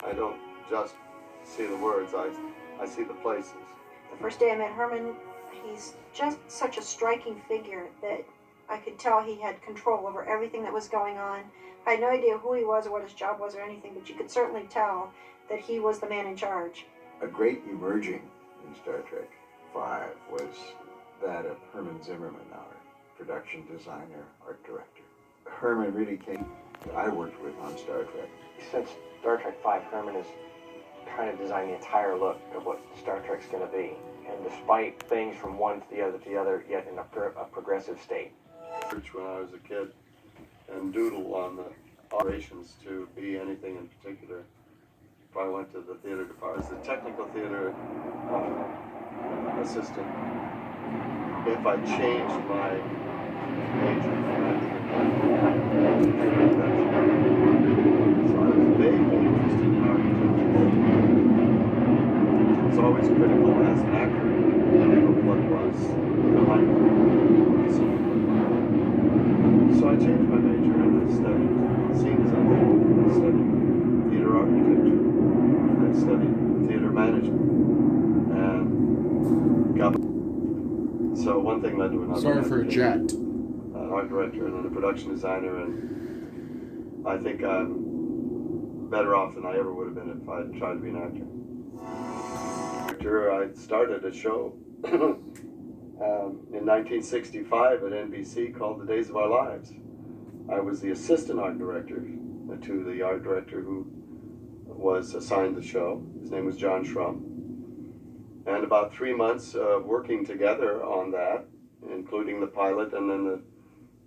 I don't just see the words, I see the places. The first day I met Herman, he's just such a striking figure that I could tell he had control over everything that was going on. I had no idea who he was or what his job was or anything, but you could certainly tell that he was the man in charge. A great emerging in Star Trek V was that of Herman Zimmerman, our production designer, art director. Herman really came that I worked with on Star Trek. Since Star Trek V, Herman has kind of designed the entire look of what Star Trek's going to be. And despite things from one to the other, yet in a progressive state. When I was a kid, and doodle on the operations to be anything in particular. If I went to the theater department, as the technical theater assistant, if I changed my major from acting, so I was vaguely interested in architecture. It's always critical as an actor of what was behind it. So I changed my major and I studied scene design. I studied theater architecture. I studied theater management. And got so one thing led to another. Sorry for a jet. An art director and then a production designer, and I think I'm better off than I ever would have been if I had tried to be an actor. I started a show in 1965 at NBC called The Days of Our Lives. I was the assistant art director to the art director who was assigned the show. His name was John Schrum. And about 3 months of working together on that, including the pilot and then the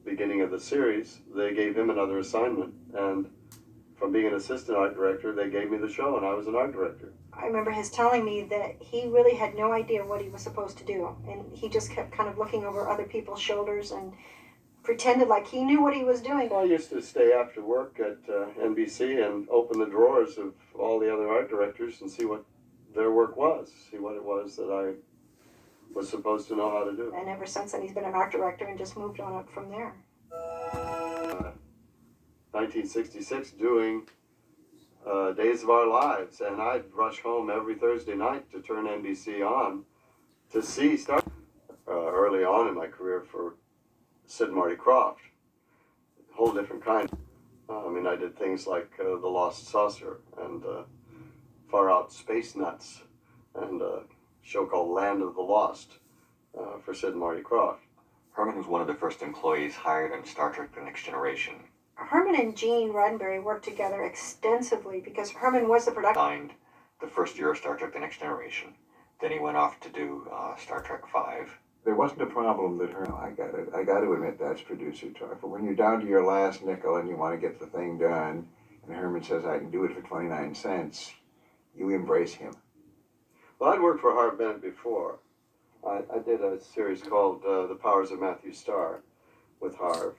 beginning of the series, they gave him another assignment. And from being an assistant art director, they gave me the show and I was an art director. I remember his telling me that he really had no idea what he was supposed to do. And he just kept kind of looking over other people's shoulders and pretended like he knew what he was doing. Well, I used to stay after work at NBC and open the drawers of all the other art directors and see what their work was, see what it was that I was supposed to know how to do. And ever since then, he's been an art director and just moved on up from there. 1966, doing Days of Our Lives, and I'd rush home every Thursday night to turn NBC on to see Star early on in my career for Sid and Marty Krofft. A whole different kind. I mean, I did things like The Lost Saucer and Far Out Space Nuts and a show called Land of the Lost for Sid and Marty Krofft. Herman was one of the first employees hired on Star Trek The Next Generation. Herman and Gene Roddenberry worked together extensively because Herman was the production. Signed the first year of Star Trek The Next Generation. Then he went off to do Star Trek V. There wasn't a problem that I got to admit that's producer talk. But when you're down to your last nickel and you want to get the thing done, and Herman says, I can do it for 29 cents, you embrace him. Well, I'd worked for Harv Bennett before. I did a series called The Powers of Matthew Starr with Harv.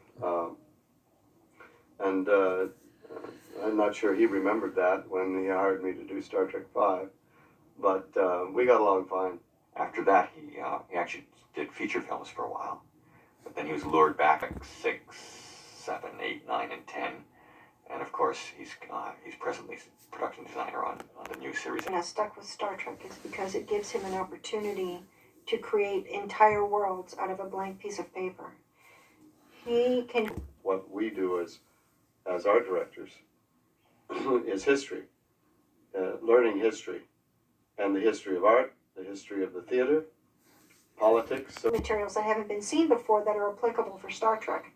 And I'm not sure he remembered that when he hired me to do Star Trek V. But we got along fine. After that, he actually did feature films for a while. But then he was lured back at 6, 7, 8, 9, and 10. And of course, he's presently production designer on the new series. And I stuck with Star Trek is because it gives him an opportunity to create entire worlds out of a blank piece of paper. He can... What we do as art directors is history, learning history, and the history of art, the history of the theater, politics. Materials that haven't been seen before that are applicable for Star Trek.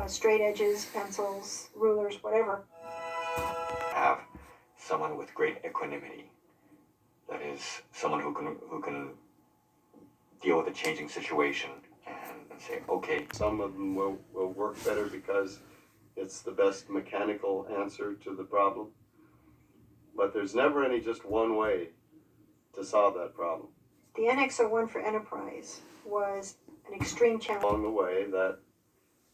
Straight edges, pencils, rulers, whatever. Have someone with great equanimity. That is, someone who can deal with a changing situation and say, okay. Some of them will work better because it's the best mechanical answer to the problem. But there's never any just one way to solve that problem. The NX-01 for Enterprise was an extreme challenge. Along the way that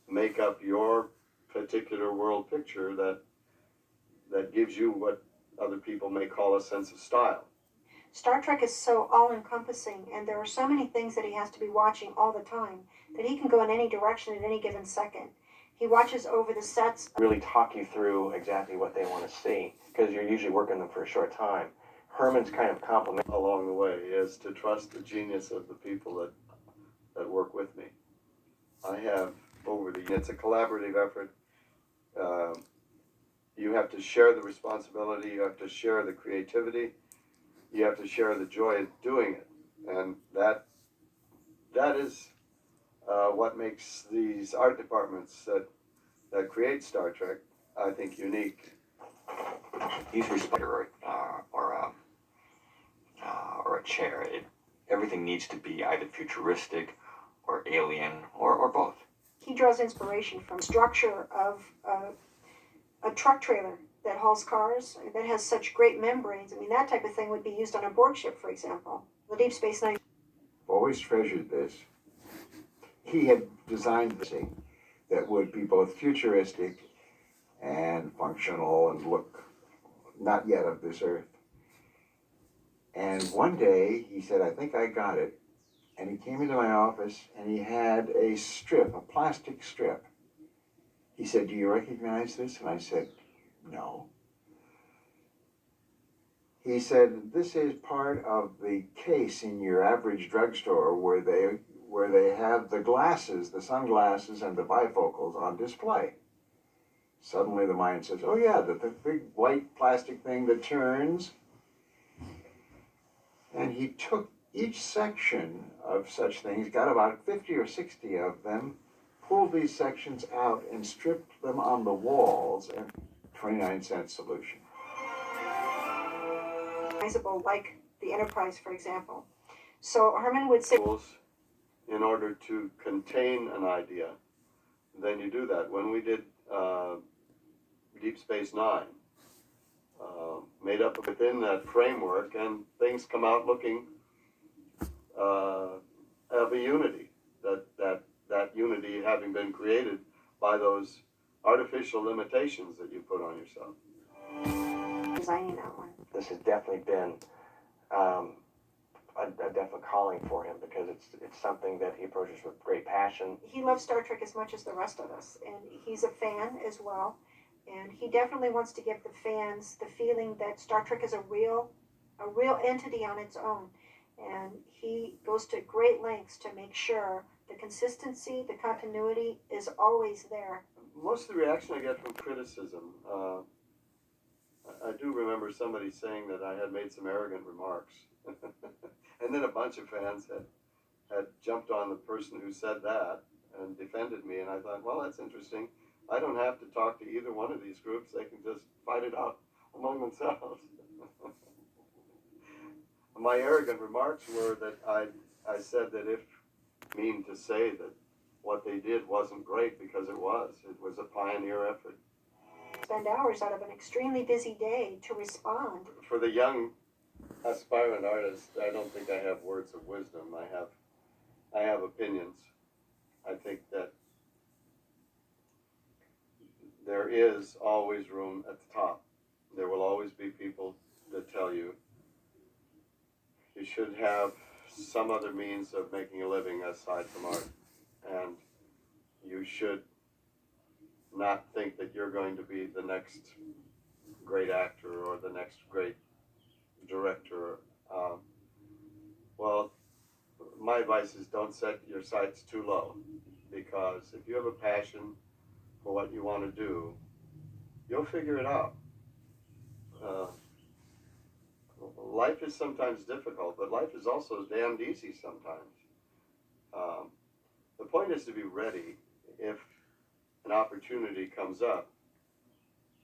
make up your particular world picture that gives you what other people may call a sense of style. Star Trek is so all-encompassing, and there are so many things that he has to be watching all the time that he can go in any direction at any given second. He watches over the sets. Really talk you through exactly what they want to see, because you're usually working them for a short time. Herman's kind of compliment along the way is to trust the genius of the people that work with me. I have it's a collaborative effort. You have to share the responsibility, you have to share the creativity, you have to share the joy of doing it. And that is what makes these art departments that create Star Trek, I think, unique. He's respected or a chair. Everything needs to be either futuristic or alien or both. He draws inspiration from structure of a truck trailer that hauls cars, that has such great membranes. I mean, that type of thing would be used on a Borg ship, for example. The Deep Space Nine. Always treasured this. He had designed this thing that would be both futuristic and functional and look not yet of this earth. And one day he said, I think I got it. And he came into my office and he had a strip, a plastic strip. He said, do you recognize this? And I said, no. He said, this is part of the case in your average drugstore where they have the glasses, the sunglasses and the bifocals on display. Suddenly the mind says, oh yeah, the big white plastic thing that turns. And he took each section of such things, got about 50 or 60 of them, pulled these sections out and stripped them on the walls, and 29-cent solution. Like the Enterprise, for example. So Herman would say, in order to contain an idea, then you do that. When we did Deep Space Nine, made up within that framework, and things come out looking of a unity. That unity having been created by those artificial limitations that you put on yourself. Designing that one. this has definitely been a definite calling for him, because it's something that he approaches with great passion. He loves Star Trek as much as the rest of us, and he's a fan as well. And he definitely wants to give the fans the feeling that Star Trek is a real entity on its own. And he goes to great lengths to make sure the consistency, the continuity is always there. Most of the reaction I get from criticism, I do remember somebody saying that I had made some arrogant remarks. And then a bunch of fans had jumped on the person who said that and defended me, and I thought, well, that's interesting. I don't have to talk to either one of these groups. They can just fight it out among themselves. My arrogant remarks were that I said that if mean to say that what they did wasn't great, because it was a pioneer effort. Spend hours out of an extremely busy day to respond. For the young aspirant artist, I don't think I have words of wisdom. I have opinions. I think that there is always room at the top. There will always be people that tell you you should have some other means of making a living aside from art, and you should not think that you're going to be the next great actor or the next great director. Well, my advice is don't set your sights too low, because if you have a passion for what you want to do, you'll figure it out. Life is sometimes difficult, but life is also damned easy sometimes. The point is to be ready if an opportunity comes up,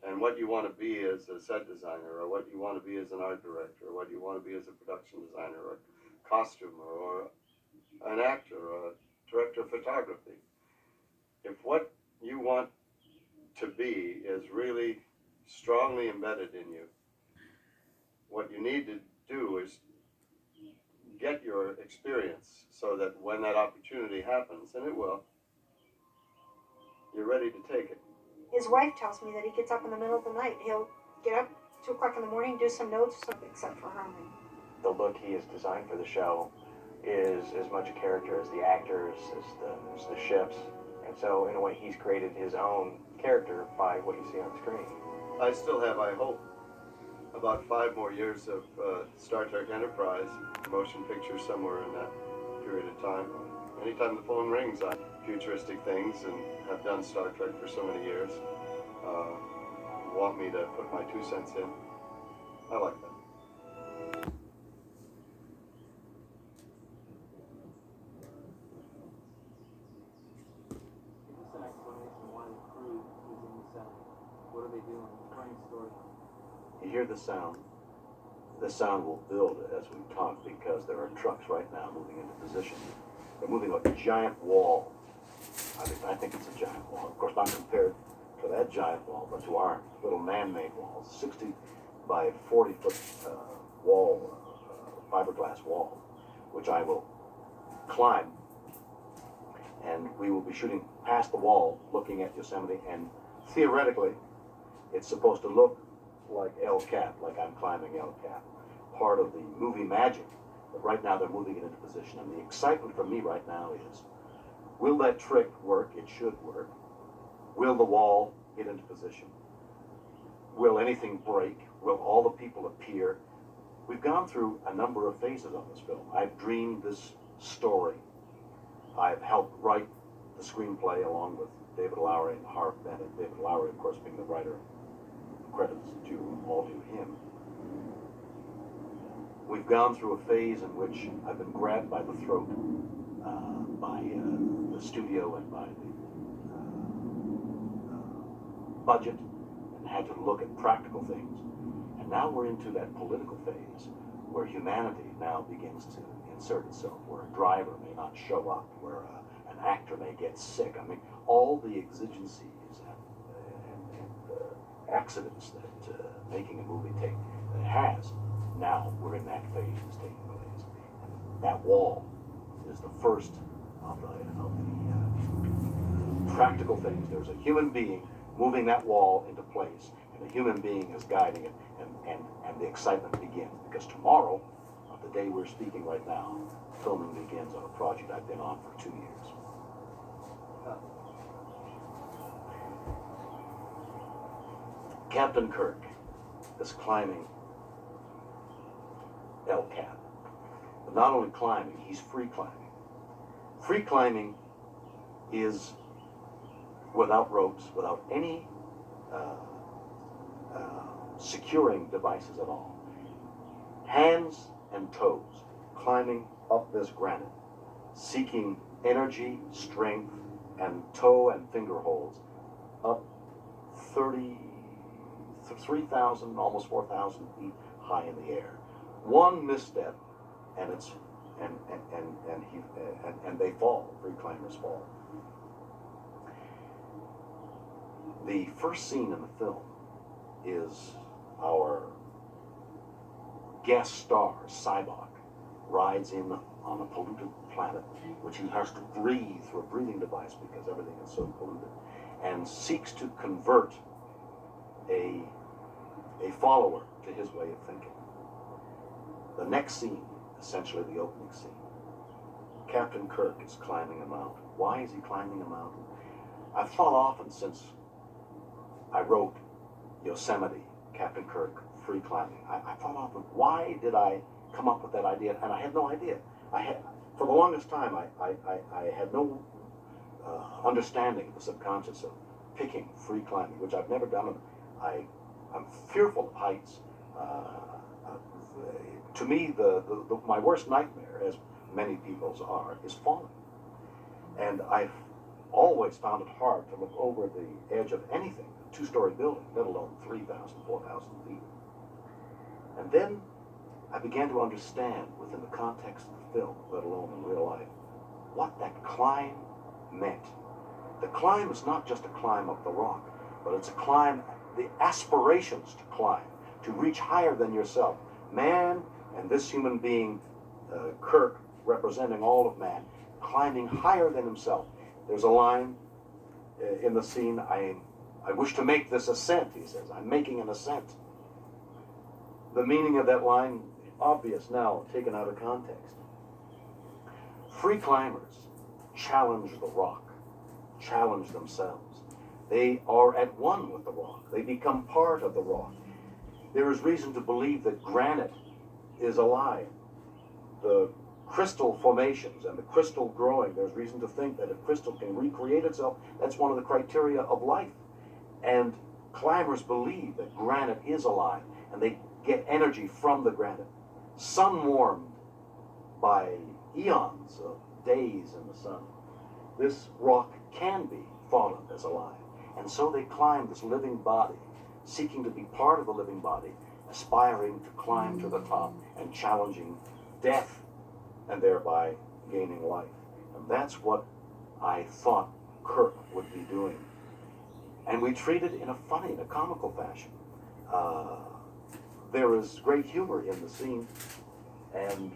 and what you want to be as a set designer, or what you want to be as an art director, or what you want to be as a production designer, or a costumer, or an actor, or a director of photography. If what you want to be is really strongly embedded in you, what you need to do is get your experience so that when that opportunity happens, and it will, you're ready to take it. His wife tells me that he gets up in the middle of the night. He'll get up 2 o'clock in the morning, do some notes, except for Herman. The look he has designed for the show is as much a character as the actors, as the ships, And so, in a way, he's created his own character by what you see on screen. I still have, I hope, about 5 more years of Star Trek Enterprise motion picture somewhere in that period of time. Anytime the phone rings, I futuristic things and have done Star Trek for so many years. Want me to put my 2 cents in? I like that. Give us an explanation why the crew is in the sound. What are they doing? Explain the story. You hear the sound. The sound will build as we talk because there are trucks right now moving into position. They're moving a giant wall. I think it's a giant wall. Of course, not compared to that giant wall, but to our little man-made wall, 60 by 40 foot wall, fiberglass wall, which I will climb. And we will be shooting past the wall, looking at Yosemite, and theoretically, it's supposed to look like El Cap, like I'm climbing El Cap, part of the movie magic. But right now they're moving it into position, and the excitement for me right now is, will that trick work? It should work. Will the wall get into position? Will anything break? Will all the people appear? We've gone through a number of phases on this film. I've dreamed this story. I've helped write the screenplay along with David Lowery and Harv Bennett. David Lowery, of course, being the writer. Credits all to him. We've gone through a phase in which I've been grabbed by the throat by the studio and by the budget, and had to look at practical things. And now we're into that political phase where humanity now begins to insert itself, where a driver may not show up, where an actor may get sick. I mean, all the exigencies and accidents that making a movie has. Now we're in that phase that's taking place. And that wall is the first of the practical things. There's a human being moving that wall into place, and a human being is guiding it, and the excitement begins. Because tomorrow, the day we're speaking right now, filming begins on a project I've been on for 2 years. Captain Kirk is climbing El Cap. But not only climbing, he's free climbing. Free climbing is without ropes, without any securing devices at all. Hands and toes climbing up this granite, seeking energy, strength, and toe and finger holds up 3,000, almost 4,000 feet high in the air. One misstep, and it's and they fall. Free climbers fall. The first scene in the film is our guest star, Sybok, rides in on a polluted planet, which he has to breathe through a breathing device because everything is so polluted, and seeks to convert a follower to his way of thinking. The next scene, essentially the opening scene, Captain Kirk is climbing a mountain. Why is he climbing a mountain? I've thought often since I wrote Yosemite, Captain Kirk, free climbing. I thought often, why did I come up with that idea? And I had no idea. For the longest time, I had no understanding of the subconscious of picking free climbing, which I've never done. I'm fearful of heights. To me, my worst nightmare, as many people's are, is falling. And I've always found it hard to look over the edge of anything, a 2-story building, let alone 3,000, 4,000 feet. And then I began to understand, within the context of the film, let alone in real life, what that climb meant. The climb is not just a climb up the rock, but it's a climb, the aspirations to climb, to reach higher than yourself. Man and this human being, Kirk, representing all of man, climbing higher than himself. There's a line in the scene, I wish to make this ascent, he says. I'm making an ascent. The meaning of that line, obvious now, taken out of context. Free climbers challenge the rock, challenge themselves. They are at one with the rock. They become part of the rock. There is reason to believe that granite is alive. The crystal formations and the crystal growing, there's reason to think that if crystal can recreate itself, that's one of the criteria of life. And climbers believe that granite is alive, and they get energy from the granite. Sun-warmed by eons of days in the sun, this rock can be thought of as alive. And so they climb this living body, seeking to be part of the living body, aspiring to climb to the top and challenging death and thereby gaining life. And that's what I thought Kirk would be doing. And we treat it in a funny, in a comical fashion. There is great humor in the scene, and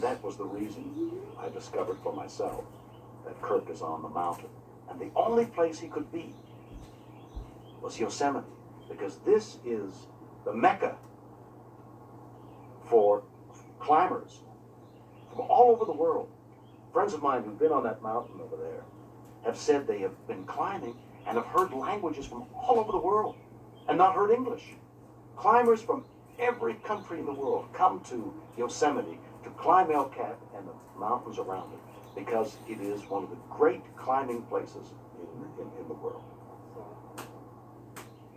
that was the reason I discovered for myself that Kirk is on the mountain. And the only place he could be was Yosemite, because this is the Mecca for climbers from all over the world. Friends of mine who've been on that mountain over there have said they have been climbing and have heard languages from all over the world and not heard English. Climbers from every country in the world come to Yosemite to climb El Cap and the mountains around it, because it is one of the great climbing places in the world.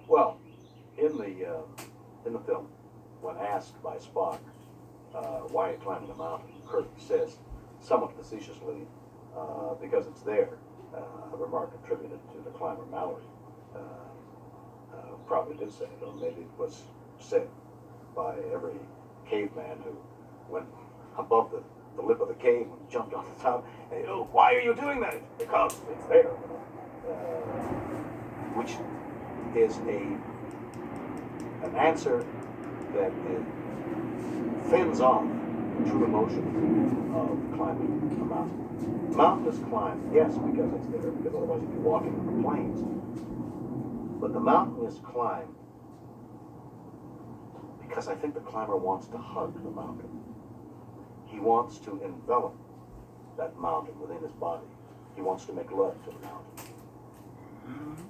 Well, in the film, when asked by Spock why you're climbing the mountain, Kirk says, somewhat facetiously, because it's there, a remark attributed to the climber Mallory. Probably did say it, or maybe it was said by every caveman who went above the lip of the cave and jumped off the top. And, oh, why are you doing that? Because it's there. Which is an answer that fends off the true emotion of climbing a mountain. Mountain is climbed, yes, because it's there, because otherwise you'd be walking in the plains. But the mountain is climbed because I think the climber wants to hug the mountain. He wants to envelop that mountain within his body. He wants to make love to the mountain.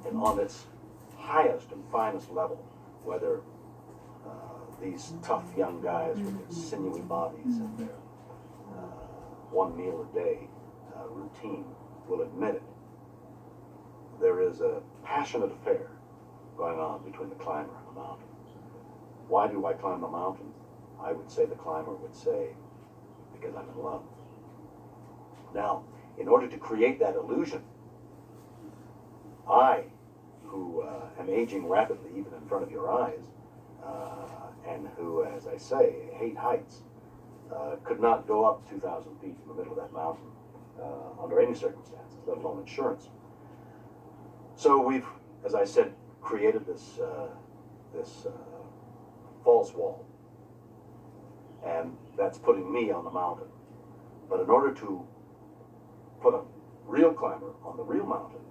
And on its highest and finest level, whether these tough young guys with their sinewy bodies and their one meal a day routine will admit it, there is a passionate affair going on between the climber and the mountain. Why do I climb the mountain? I would say the climber would say, because I'm in love. Now, in order to create that illusion, I, who am aging rapidly even in front of your eyes, and who, as I say, hate heights, could not go up 2,000 feet in the middle of that mountain under any circumstances, let alone insurance. So we've, as I said, created this false wall, and that's putting me on the mountain. But in order to put a real climber on the real mountain,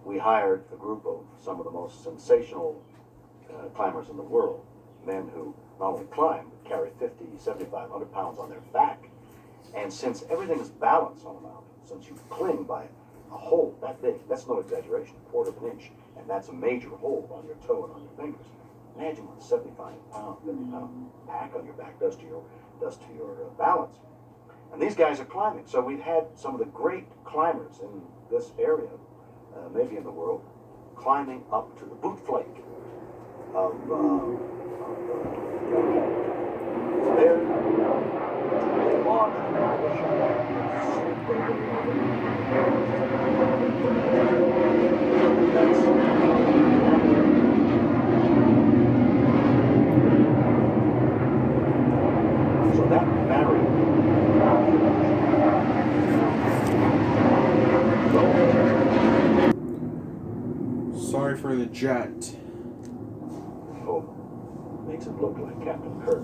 we hired a group of some of the most sensational climbers in the world, men who not only climb, but carry 50, 75, 100 pounds on their back. And since everything is balanced on a mountain, since you cling by a hole that big, that's no exaggeration, a quarter of an inch, and that's a major hole on your toe and on your fingers. Imagine what a 75-pound, 50-pound pack on your back does to your balance. And these guys are climbing. So we've had some of the great climbers in this area, maybe in the world, climbing up to the boot flake of there. They launched so that married. Sorry for the jet. Oh, makes it look like Captain Kirk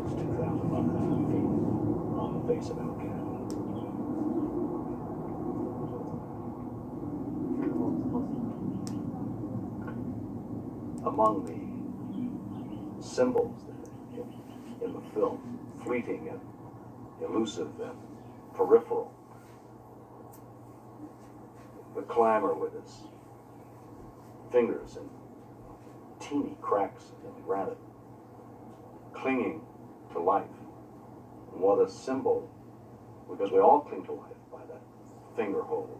is 2,100 feet on the face of El Cap. Among the symbols in the film, fleeting and elusive and peripheral, the climber with his fingers in teeny cracks in the granite, clinging to life. And what a symbol, because we all cling to life by that finger hold,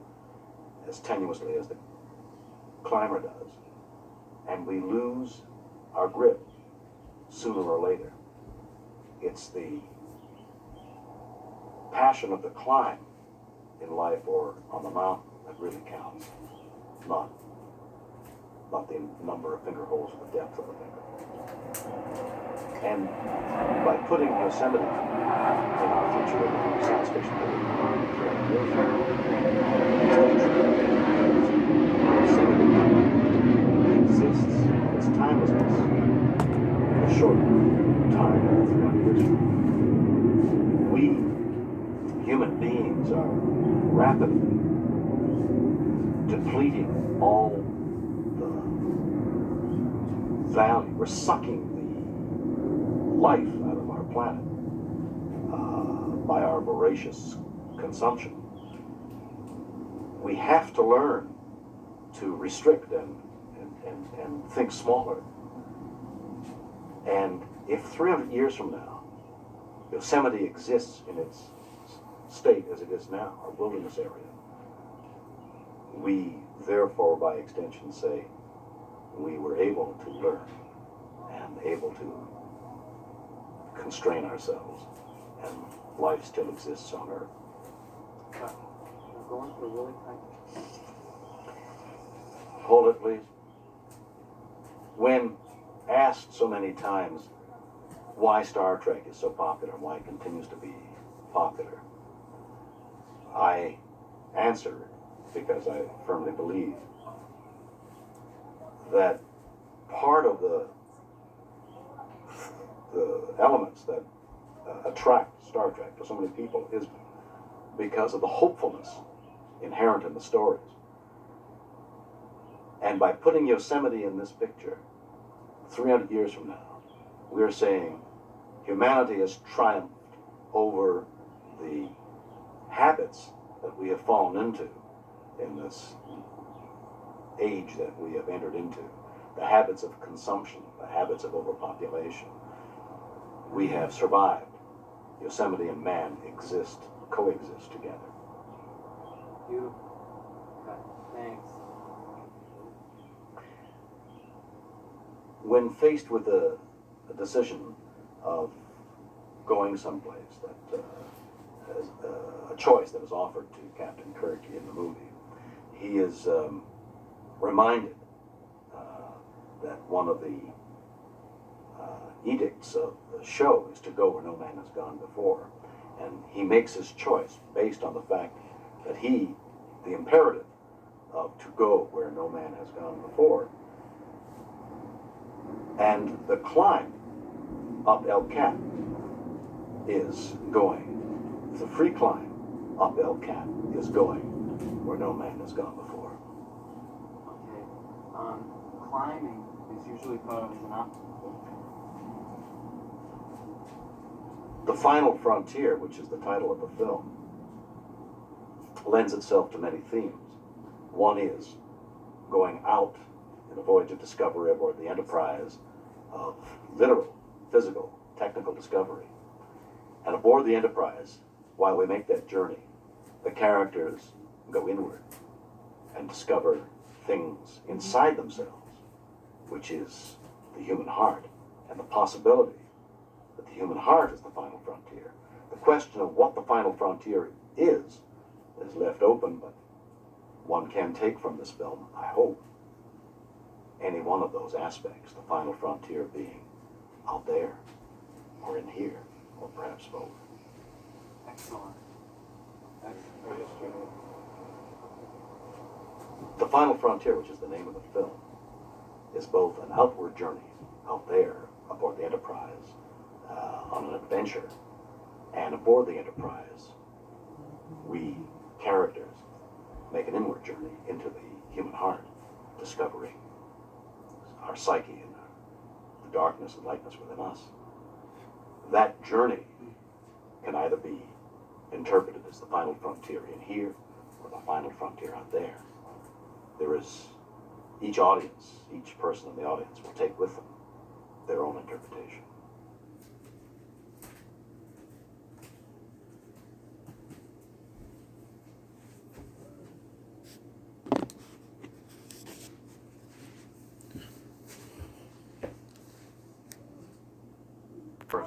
as tenuously as the climber does. And we lose our grip sooner or later. It's the passion of the climb in life or on the mountain that really counts, not the number of finger holes or the depth of the finger. And by putting Yosemite in our future science fiction Yosemite exists, its timelessness, in a short time of 300 years from now. We, human beings, are rapidly depleting all the value. We're sucking the life out of our planet by our voracious consumption. We have to learn to restrict and think smaller. And if 300 years from now, Yosemite exists in its state as it is now, our wilderness area, we therefore, by extension, say we were able to learn and able to constrain ourselves, and life still exists on Earth. We're going through really tight. Hold it, please. When asked so many times why Star Trek is so popular and why it continues to be popular, I answer because I firmly believe that part of the elements that attract Star Trek to so many people is because of the hopefulness inherent in the stories. And by putting Yosemite in this picture, 300 years from now, we're saying humanity has triumphed over the habits that we have fallen into in this age that we have entered into, the habits of consumption, the habits of overpopulation. We have survived. Yosemite and man coexist together. Beautiful. Okay, thanks. When faced with a decision of going someplace, that a choice that is offered to Captain Kirk in the movie, he is reminded that one of the edicts of the show is to go where no man has gone before. And he makes his choice based on the fact that the imperative of to go where no man has gone before. And the climb up El Cap is going, the free climb up El Cap is going where no man has gone before. Okay. Climbing is usually thought of as an obstacle. The Final Frontier, which is the title of the film, lends itself to many themes. One is going out in a voyage of discovery aboard the Enterprise of literal, physical, technical discovery. And aboard the Enterprise, while we make that journey, the characters go inward and discover things inside themselves, which is the human heart, and the possibility that the human heart is the final frontier. The question of what the final frontier is left open, but one can take from this film, I hope, any one of those aspects, the final frontier being out there, or in here, or perhaps both. Excellent. The Final Frontier, which is the name of the film, is both an outward journey out there aboard the Enterprise on an adventure, and aboard the Enterprise, we characters make an inward journey into the human heart, discovering our psyche and the darkness and lightness within us. That journey can either be interpreted as the final frontier in here or the final frontier out there. there is each audience, each person in the audience will take with them their own interpretation.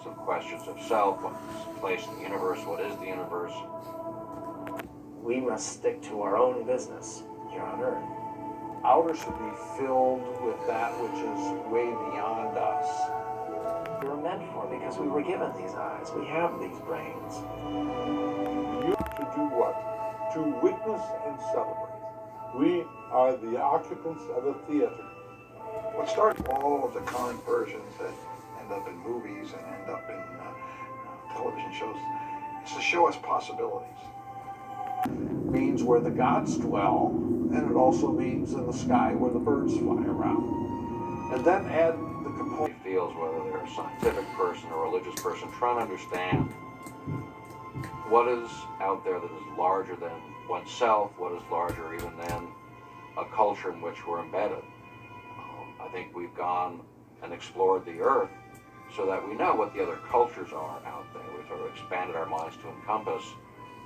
Some questions of self, what's the place in the universe, what is the universe? We must stick to our own business here on Earth. Outer should be filled with that which is way beyond us. We were meant for because we were given these eyes. We have these brains. You to do what? To witness and celebrate. We are the occupants of a theater. What started all of the current versions that end up in movies and end up in television shows is to show us possibilities. Means where the gods dwell, and it also means in the sky where the birds fly around. And then add the component. He feels whether they're a scientific person or a religious person, trying to understand what is out there that is larger than oneself, what is larger even than a culture in which we're embedded. I think we've gone and explored the Earth so that we know what the other cultures are out there. We've sort of expanded our minds to encompass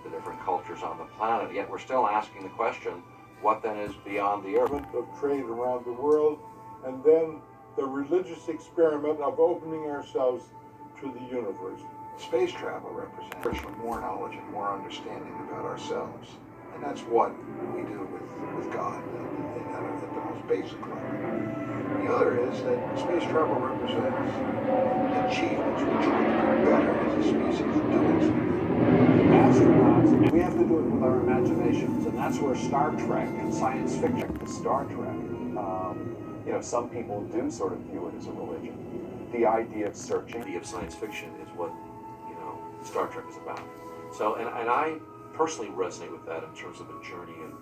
the different cultures on the planet, yet we're still asking the question, what then is beyond the Earth? Of trade around the world, and then the religious experiment of opening ourselves to the universe. Space travel represents more knowledge and more understanding about ourselves. And that's what we do with God at the most basic level. The other is that space travel represents achievements. We're trying to do better as a species in doing something. Astronauts, we have to do it with our imaginations, and that's where Star Trek and science fiction. Star Trek, some people do sort of view it as a religion. The idea of searching. The idea of science fiction is what, Star Trek is about. So, and I personally resonate with that in terms of a journey and,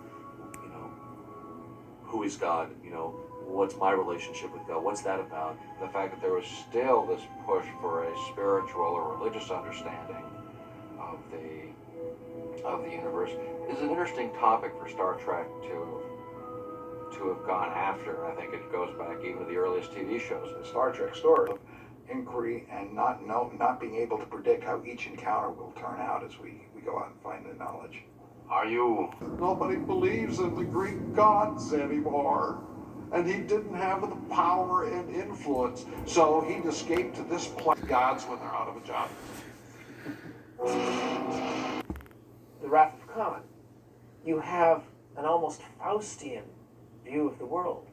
who is God, what's my relationship with God, what's that about? The fact that there was still this push for a spiritual or religious understanding of the universe is an interesting topic for Star Trek to have gone after. I think it goes back even to the earliest TV shows. The Star Trek story of inquiry and not being able to predict how each encounter will turn out as we go out and find the knowledge. Are you? Nobody believes in the Greek gods anymore. And he didn't have the power and influence, so he'd escape to this place. Gods when they're out of a job. The Wrath of Khan. You have an almost Faustian view of the world.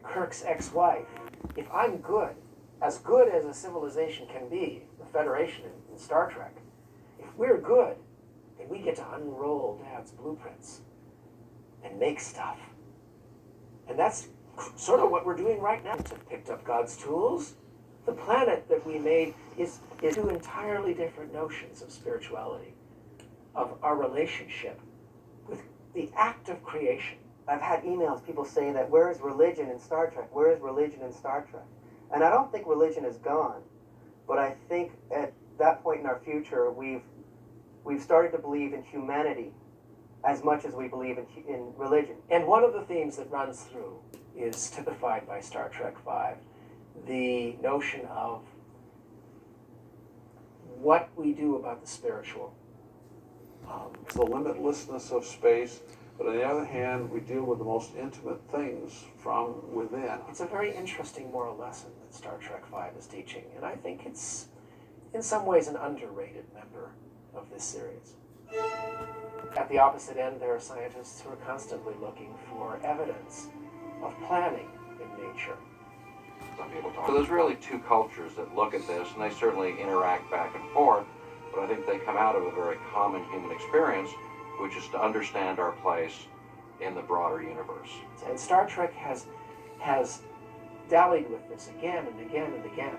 Kirk's ex-wife. If I'm good as a civilization can be, the Federation in Star Trek, if we're good, then we get to unroll Dad's blueprints and make stuff. And that's sort of what we're doing right now. Have picked up God's tools. The planet that we made is two entirely different notions of spirituality, of our relationship with the act of creation. I've had emails, people saying that where is religion in Star Trek? Where is religion in Star Trek? And I don't think religion is gone, but I think at that point in our future, we've started to believe in humanity as much as we believe in religion. And one of the themes that runs through is typified by Star Trek V, the notion of what we do about the spiritual. The limitlessness of space, but on the other hand, we deal with the most intimate things from within. It's a very interesting moral lesson that Star Trek V is teaching, and I think it's in some ways an underrated member of this series. At the opposite end, there are scientists who are constantly looking for evidence of planning in nature. Some people talk. So there's really two cultures that look at this, and they certainly interact back and forth, but I think they come out of a very common human experience, which is to understand our place in the broader universe. And Star Trek has dallied with this again and again and again.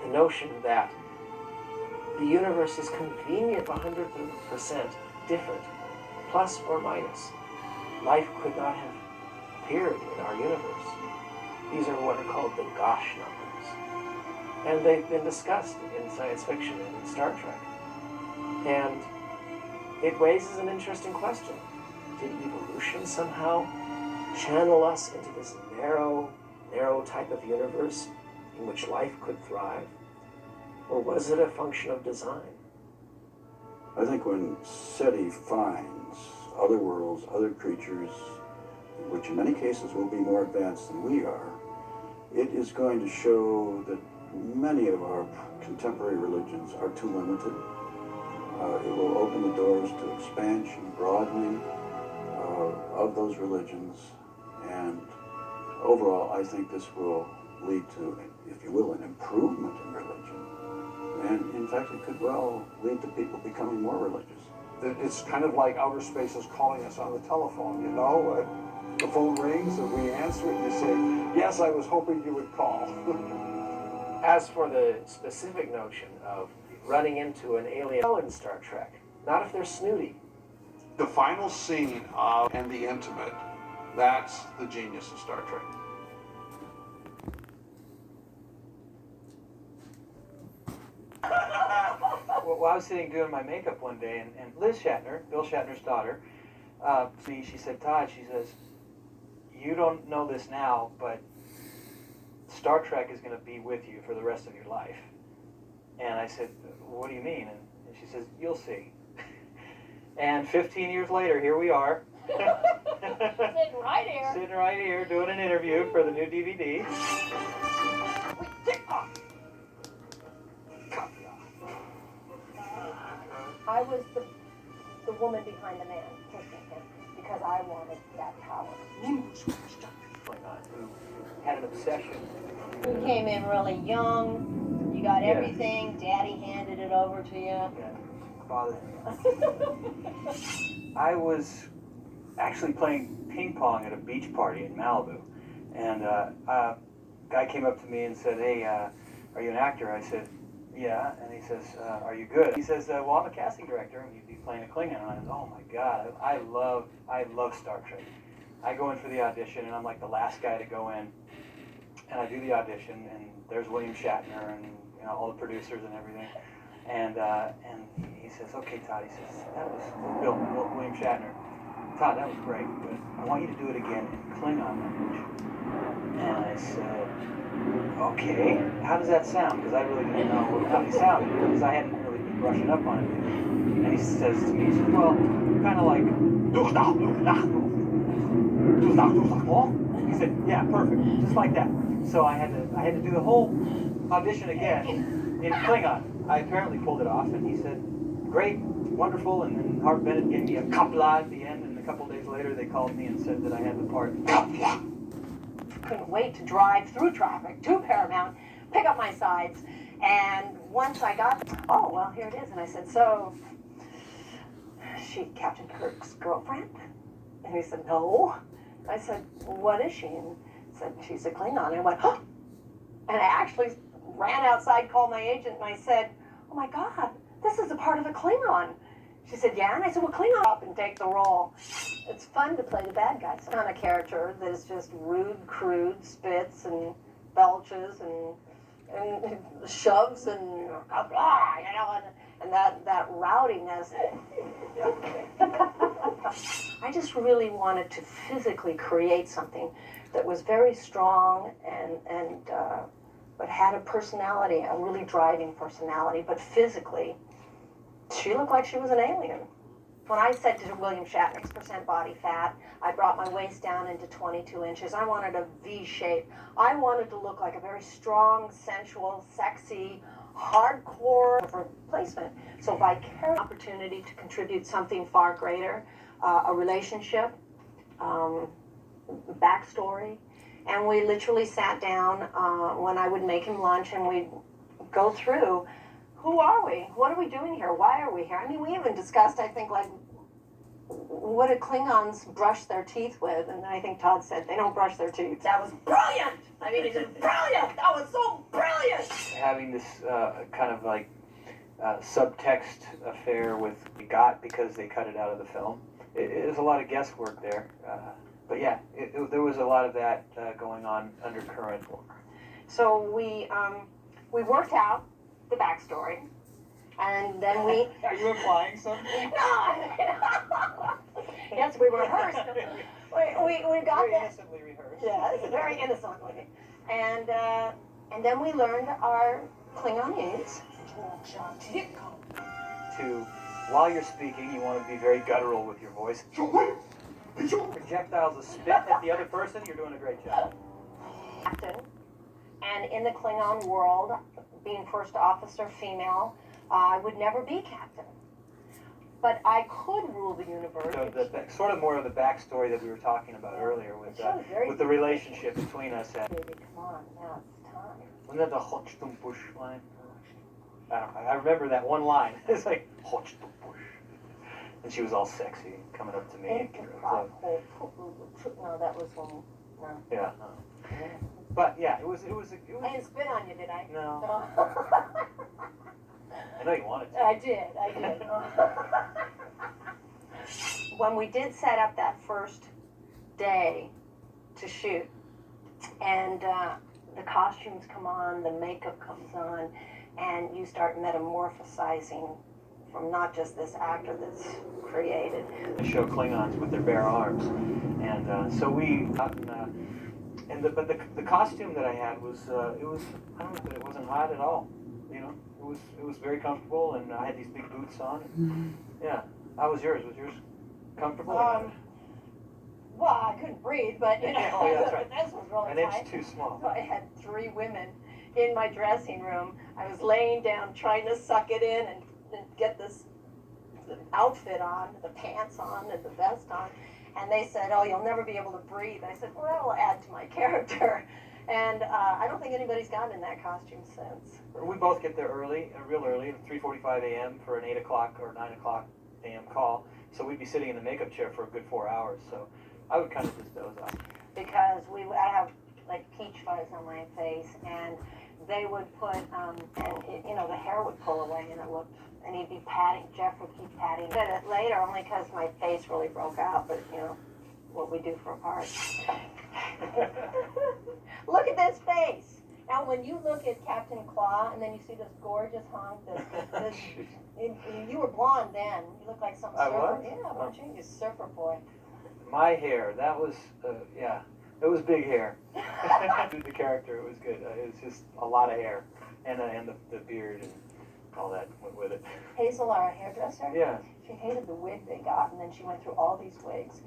The notion that the universe is convenient 100% different, plus or minus. Life could not have appeared in our universe. These are what are called the Gosh numbers. And they've been discussed in science fiction and in Star Trek. And it raises an interesting question. Did evolution somehow channel us into this narrow type of universe in which life could thrive? Or was it a function of design? I think when SETI finds other worlds, other creatures, which in many cases will be more advanced than we are, it is going to show that many of our contemporary religions are too limited. It will open the doors to expansion, broadening of those religions, and overall I think this will lead to, if you will, an improvement in religion. And in fact, it could well lead to people becoming more religious. It's kind of like outer space is calling us on the telephone, you know? The phone rings and we answer it and you say, yes, I was hoping you would call. As for the specific notion of running into an alien in Star Trek, not if they're snooty. The final scene of And the Intimate, that's the genius of Star Trek. Well, I was sitting doing my makeup one day, and Liz Shatner, Bill Shatner's daughter, she said, Todd, she says, you don't know this now, but Star Trek is going to be with you for the rest of your life. And I said, what do you mean? And she says, you'll see. And 15 years later, here we are. Sitting right here. Sitting right here doing an interview for the new DVD. I was the woman behind the man pushing him because I wanted that power. Who had an obsession. You came in really young. You got everything. Daddy handed it over to you. Yeah, father. I was actually playing ping pong at a beach party in Malibu, and a guy came up to me and said, "Hey, are you an actor?" I said, "Yeah." And he says, "Are you good?" He says, "Well, I'm a casting director, and you'd be playing a Klingon." And I said, "Oh my God, I love Star Trek." I go in for the audition, and I'm like the last guy to go in, and I do the audition, and there's William Shatner and all the producers and everything, and he says, "Okay, Todd," he says, "that was William Shatner. Todd, that was great, but I want you to do it again in Klingon language." And I said, "Okay, how does that sound?" Because I really didn't know how he sounded, because I hadn't really been brushing up on it. And he says to me, he says, "Well, kind of like, he said, "Yeah, perfect, just like that." So I had to do the whole audition again in Klingon. I apparently pulled it off, and he said, "Great, wonderful." And then Harv Bennett gave me a kapla at the end, and a couple days later they called me and said that I had the part. Couldn't wait to drive through traffic to Paramount, pick up my sides, and once I got, oh, well, here it is. And I said, "So, she Captain Kirk's girlfriend?" And he said, "No." I said, "What is she?" And he said, "She's a Klingon." And I went, "Huh!" And I actually ran outside, called my agent, and I said, "Oh my God, this is a part of a Klingon." She said, "Yeah." And I said, "Well, Klingon up and take the role." It's fun to play the bad guy. It's not a character that is just rude, crude, spits and belches and shoves and blah, and that rowdiness. I just really wanted to physically create something that was very strong and but had a personality, a really driving personality, but physically, she looked like she was an alien. When I said to William Shatner, 6% body fat, I brought my waist down into 22 inches. I wanted a V shape. I wanted to look like a very strong, sensual, sexy, hardcore replacement. So vicarious opportunity to contribute something far greater, a relationship, backstory. And we literally sat down when I would make him lunch, and we'd go through, who are we? What are we doing here? Why are we here? I mean, we even discussed, I think, like, what do Klingons brush their teeth with? And I think Todd said they don't brush their teeth. That was brilliant! I mean, he said, brilliant! That was so brilliant! Having this kind of like subtext affair with got because they cut it out of the film. There's a lot of guesswork there. But yeah, there was a lot of that going on undercurrent. So we worked out the backstory, and then we... Are you implying something? No! Yes, we rehearsed. we got Very that. innocently rehearsed. Yeah, it's very innocently. And then we learned our Klingonese. To, while you're speaking, you want to be very guttural with your voice. Projectiles of spit at the other person, you're doing a great job. Captain. And in the Klingon world, being first officer female, I would never be captain. But I could rule the universe. So sort of more of the backstory that we were talking about earlier with the relationship between us. Baby, come on, now it's time. Wasn't that the Hochstumbusch line? I don't know. I remember that one line. It's like, Hochstumbusch. And she was all sexy coming up to me. No, that was one. No. Yeah. But yeah, it was. I didn't spit on you, did I? No. I know you wanted to. I did. When we did set up that first day to shoot, and the costumes come on, the makeup comes on, and you start metamorphosizing from not just this actor that's created. They show Klingons with their bare arms, and so we but the costume that I had was it was, I don't know, but it wasn't hot at all. You know, it was very comfortable, and I had these big boots on. Yeah. How was yours? Was yours comfortable? Well, I couldn't breathe, but you know, Oh, yeah, that's right. this was really An tight. inch too small. So I had 3 women in my dressing room. I was laying down trying to suck it in and get the outfit on, the pants on, and the vest on. And they said, "Oh, you'll never be able to breathe." I said, "Well, that will add to my character." And I don't think anybody's gotten in that costume since. We both get there early, real early, at 3:45 a.m. for an 8 o'clock or 9 o'clock a.m. call. So we'd be sitting in the makeup chair for a good 4 hours. So I would kind of just doze off. Because I have like peach fuzz on my face, and they would put, the hair would pull away, and it looked, and he'd be patting, Jeff would keep patting. I did it later only because my face really broke out, but you know, what we do for a part. Look at this face. Now, when you look at Captain Claw, and then you see this gorgeous hunk, you were blonde then. You look like some surfer. I was? Yeah, weren't you? You're a surfer boy. My hair, that was, it was big hair. The character, it was good. It was just a lot of hair, and the beard and all that went with it. Hazel, our hairdresser? Yeah. She hated the wig they got, and then she went through all these wigs.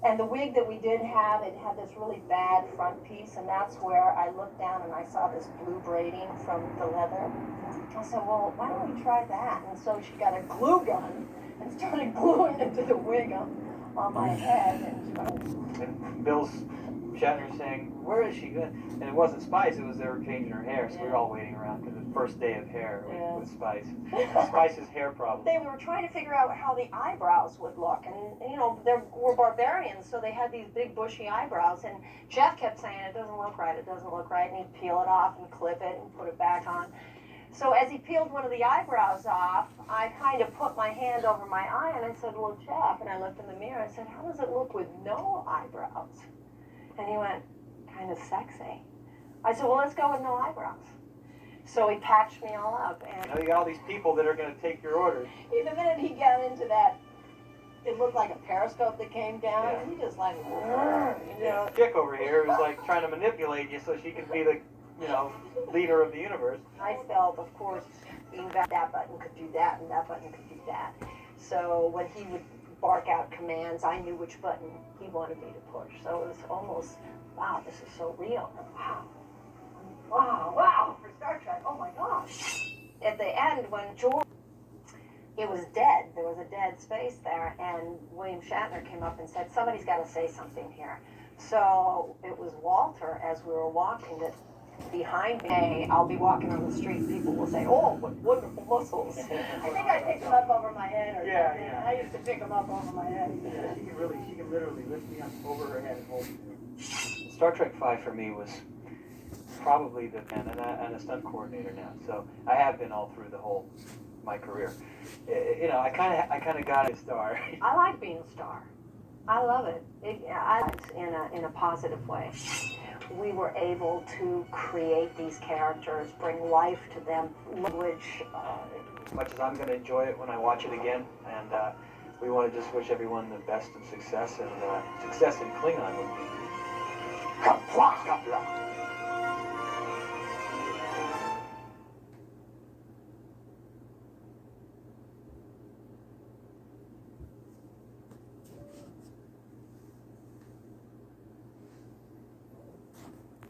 And the wig that we did have, it had this really bad front piece, and that's where I looked down and I saw this blue braiding from the leather. I said, well, why don't we try that? And so she got a glue gun and started gluing it to the wig on my head. And Bill's Shatner saying, "Where is she good?" And it wasn't Spice, it was they were changing her hair, so we were all waiting around because the first day of hair with Spice. Spice's hair problem. They were trying to figure out how the eyebrows would look, and you know, they were barbarians, so they had these big bushy eyebrows, and Jeff kept saying, it doesn't look right, and he'd peel it off and clip it and put it back on. So as he peeled one of the eyebrows off, I kind of put my hand over my eye, and I said, well, Jeff, and I looked in the mirror, I said, how does it look with no eyebrows? And he went, kind of sexy. I said, well, let's go with no eyebrows. So he patched me all up. And now you got all these people that are going to take your orders. The minute he got into that, it looked like a periscope that came down, and he just like, you know. Chick over here is like trying to manipulate you so she can be the, leader of the universe. I felt, of course, that button could do that, and that button could do that. So when he would bark out commands, I knew which button he wanted me to push. So it was almost, wow, this is so real. Wow, for Star Trek, oh my gosh. At the end, when George, it was dead, there was a dead space there, and William Shatner came up and said, somebody's got to say something here. So it was Walter, as we were walking, that behind me, I'll be walking on the street, people will say, oh, what wonderful muscles. I think I picked them up over my head or something. I used to pick them up over my head. She can literally lift me up over her head and hold me. Star Trek V for me was probably and I'm a stunt coordinator now, so I have been all through my career. I kind of got a star. I like being a star. I love it. In a positive way. We were able to create these characters, bring life to them, language. As much as I'm going to enjoy it when I watch it again, and we want to just wish everyone the best of success, and success in Klingon would be.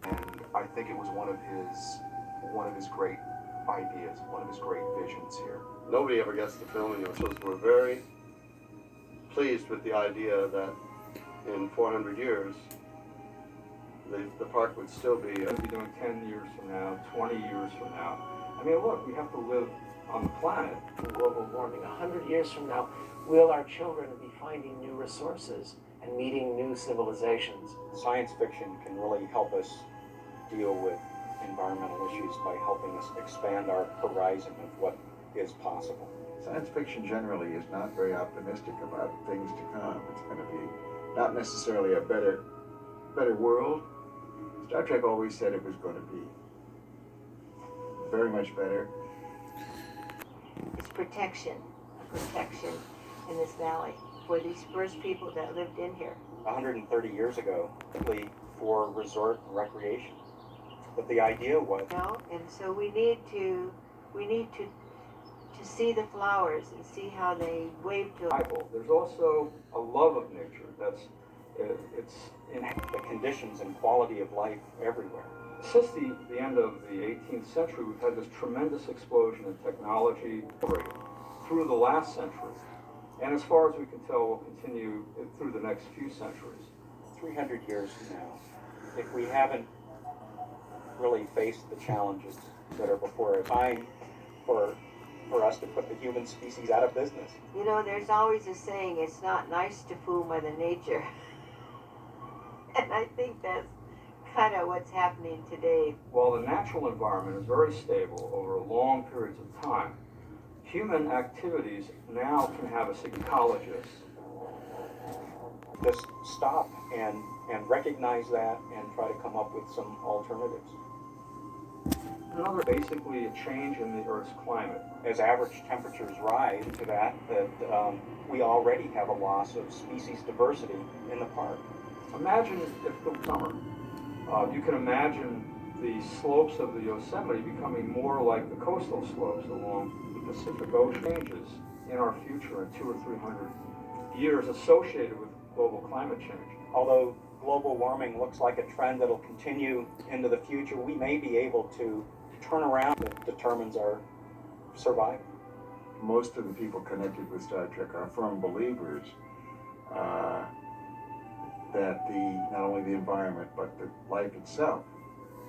And I think it was one of his great ideas, one of his great visions here. Nobody ever gets to filming those. So we're very pleased with the idea that in 400 years, the park would still be. We'll be doing 10 years from now, 20 years from now. I mean, look, we have to live on the planet. Global warming. 100 years from now, will our children be finding new resources and meeting new civilizations? Science fiction can really help us deal with environmental issues by helping us expand our horizon of what is possible. Science fiction generally is not very optimistic about things to come. It's going to be not necessarily a better world. Star Trek always said it was going to be very much better. It's protection in this valley for these first people that lived in here. 130 years ago, simply for resort and recreation. But the idea was... No, and so we need to see the flowers and see how they wave to us. There's also a love of nature that's it's in the conditions and quality of life everywhere. Since the end of the 18th century, we've had this tremendous explosion in technology through the last century. And as far as we can tell, will continue through the next few centuries. 300 years from now, if we haven't really faced the challenges that are before us, time for us to put the human species out of business. You know, there's always a saying, it's not nice to fool Mother Nature. And I think that's kind of what's happening today. While the natural environment is very stable over long periods of time, human activities now can have a psychologist. Just stop and recognize that and try to come up with some alternatives. Another, basically a change in the Earth's climate. As average temperatures rise to that we already have a loss of species diversity in the park. Imagine if the summer, you can imagine the slopes of the Yosemite becoming more like the coastal slopes along the Pacific Ocean. Changes in our future in 200 or 300 years associated with global climate change. Although global warming looks like a trend that'll continue into the future, we may be able to turn around that determines our survival. Most of the people connected with Star Trek are firm believers that not only the environment but the life itself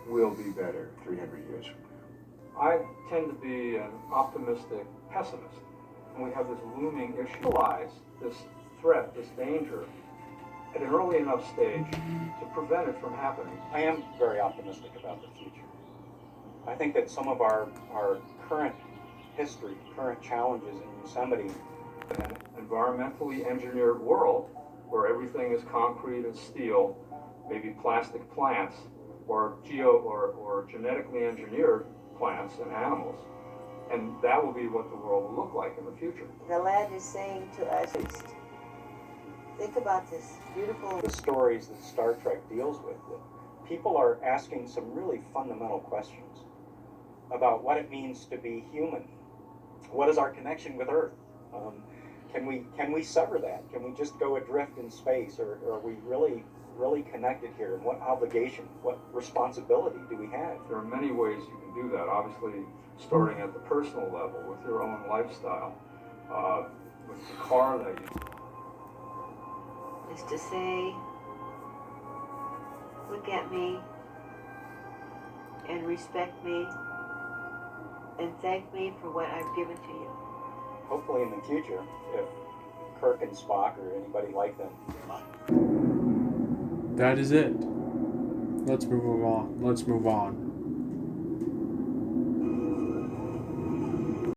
will be better 300 years from now. I tend to be an optimistic pessimist, and we have this looming issue. Realize this threat, this danger, at an early enough stage to prevent it from happening. I am very optimistic about the future. I think that some of our current history, current challenges in Yosemite, An environmentally engineered world where everything is concrete and steel, maybe plastic plants, or genetically engineered plants and animals. And that will be what the world will look like in the future. The lad is saying to us, think about this beautiful... The stories that Star Trek deals with, people are asking some really fundamental questions about what it means to be human. What is our connection with Earth? Can we sever that? Can we just go adrift in space, or are we really connected here? And what obligation, what responsibility do we have? There are many ways you can do that. Obviously, starting at the personal level with your own lifestyle, with the car that you... Is to say, look at me and respect me and thank me for what I've given to you. Hopefully in the future, if Kirk and Spock or anybody like them. That is it. Let's move on.